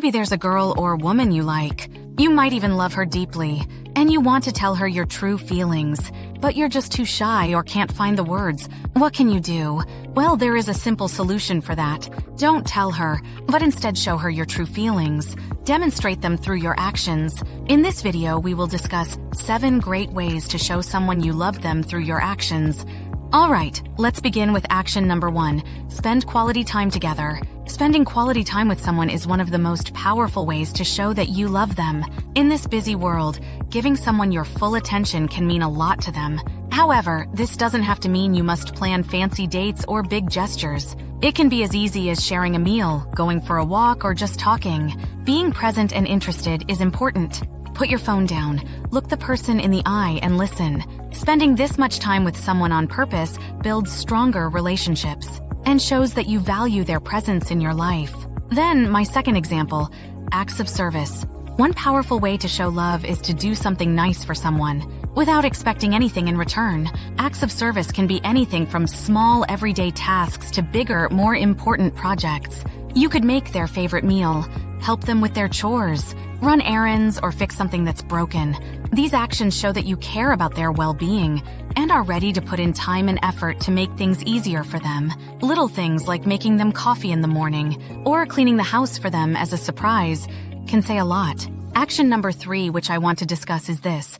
Maybe there's a girl or woman you like. You might even love her deeply, and you want to tell her your true feelings, but you're just too shy or can't find the words. What can you do? Well, there is a simple solution for that. Don't tell her, but instead show her your true feelings. Demonstrate them through your actions. In this video, we will discuss 7 great ways to show someone you love them through your actions. Alright, let's begin with action number 1. Spend quality time together. Spending quality time with someone is one of the most powerful ways to show that you love them. In this busy world, giving someone your full attention can mean a lot to them. However, this doesn't have to mean you must plan fancy dates or big gestures. It can be as easy as sharing a meal, going for a walk, or just talking. Being present and interested is important. Put your phone down, look the person in the eye and listen. Spending this much time with someone on purpose builds stronger relationships and shows that you value their presence in your life. Then, my second example, acts of service. One powerful way to show love is to do something nice for someone without expecting anything in return. Acts of service can be anything from small everyday tasks to bigger, more important projects. You could make their favorite meal, help them with their chores, run errands, or fix something that's broken. These actions show that you care about their well-being and are ready to put in time and effort to make things easier for them. Little things like making them coffee in the morning or cleaning the house for them as a surprise can say a lot. Action number 3, which I want to discuss, is this.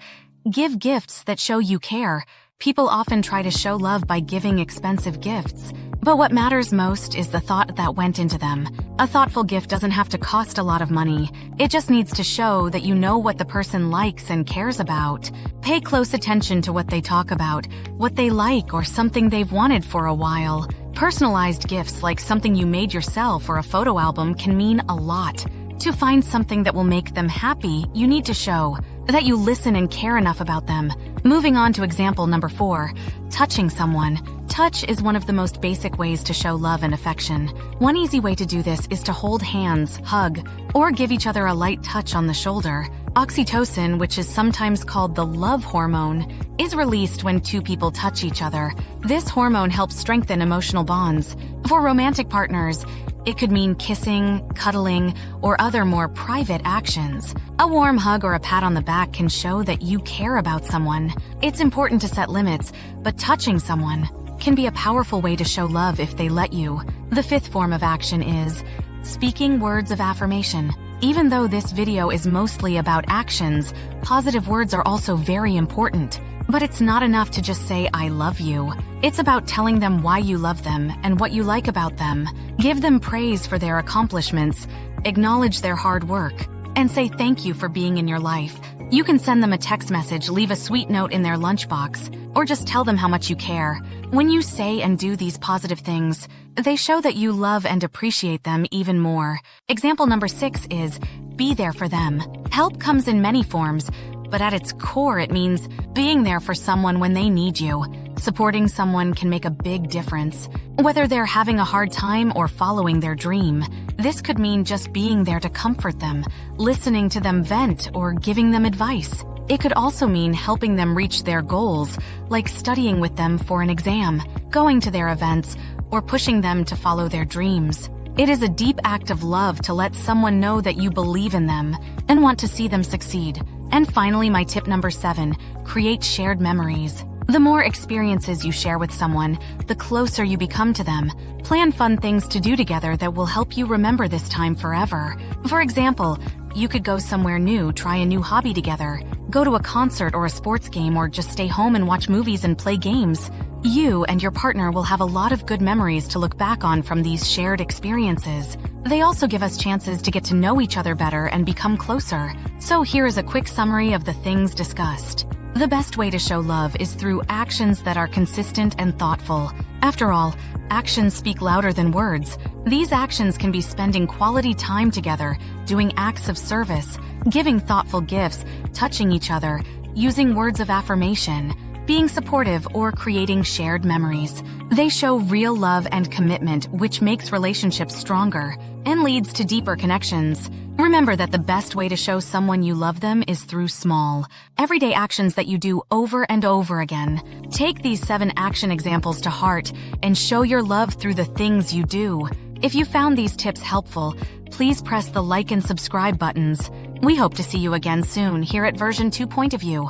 Give gifts that show you care. People often try to show love by giving expensive gifts, but what matters most is the thought that went into them. A thoughtful gift doesn't have to cost a lot of money. It just needs to show that you know what the person likes and cares about. Pay close attention to what they talk about, what they like, or something they've wanted for a while. Personalized gifts like something you made yourself or a photo album can mean a lot. To find something that will make them happy, you need to show that you listen and care enough about them. Moving on to example number 4, touching someone. Touch is one of the most basic ways to show love and affection. One easy way to do this is to hold hands, hug, or give each other a light touch on the shoulder. Oxytocin, which is sometimes called the love hormone, is released when 2 people touch each other. This hormone helps strengthen emotional bonds. For romantic partners, it could mean kissing, cuddling, or other more private actions. A warm hug or a pat on the back can show that you care about someone. It's important to set limits, but touching someone can be a powerful way to show love if they let you. The 5th form of action is speaking words of affirmation. Even though this video is mostly about actions, positive words are also very important. But it's not enough to just say, "I love you." It's about telling them why you love them and what you like about them. Give them praise for their accomplishments, acknowledge their hard work, and say thank you for being in your life. You can send them a text message, leave a sweet note in their lunchbox, or just tell them how much you care. When you say and do these positive things, they show that you love and appreciate them even more. Example number 6 is be there for them. Help comes in many forms, but at its core it means being there for someone when they need you. Supporting someone can make a big difference, whether they're having a hard time or following their dream. This could mean just being there to comfort them, listening to them vent, or giving them advice. It could also mean helping them reach their goals, like studying with them for an exam, going to their events, or pushing them to follow their dreams. It is a deep act of love to let someone know that you believe in them and want to see them succeed. And finally, my tip number 7, create shared memories. The more experiences you share with someone, the closer you become to them. Plan fun things to do together that will help you remember this time forever. For example, you could go somewhere new, try a new hobby together, go to a concert or a sports game, or just stay home and watch movies and play games. You and your partner will have a lot of good memories to look back on from these shared experiences. They also give us chances to get to know each other better and become closer. So here is a quick summary of the things discussed. The best way to show love is through actions that are consistent and thoughtful. After all, actions speak louder than words. These actions can be spending quality time together, doing acts of service, giving thoughtful gifts, touching each other, using words of affirmation, being supportive, or creating shared memories. They show real love and commitment, which makes relationships stronger and leads to deeper connections. Remember that the best way to show someone you love them is through small, everyday actions that you do over and over again. Take these 7 action examples to heart and show your love through the things you do. If you found these tips helpful, please press the like and subscribe buttons. We hope to see you again soon here at version 2 Point of View.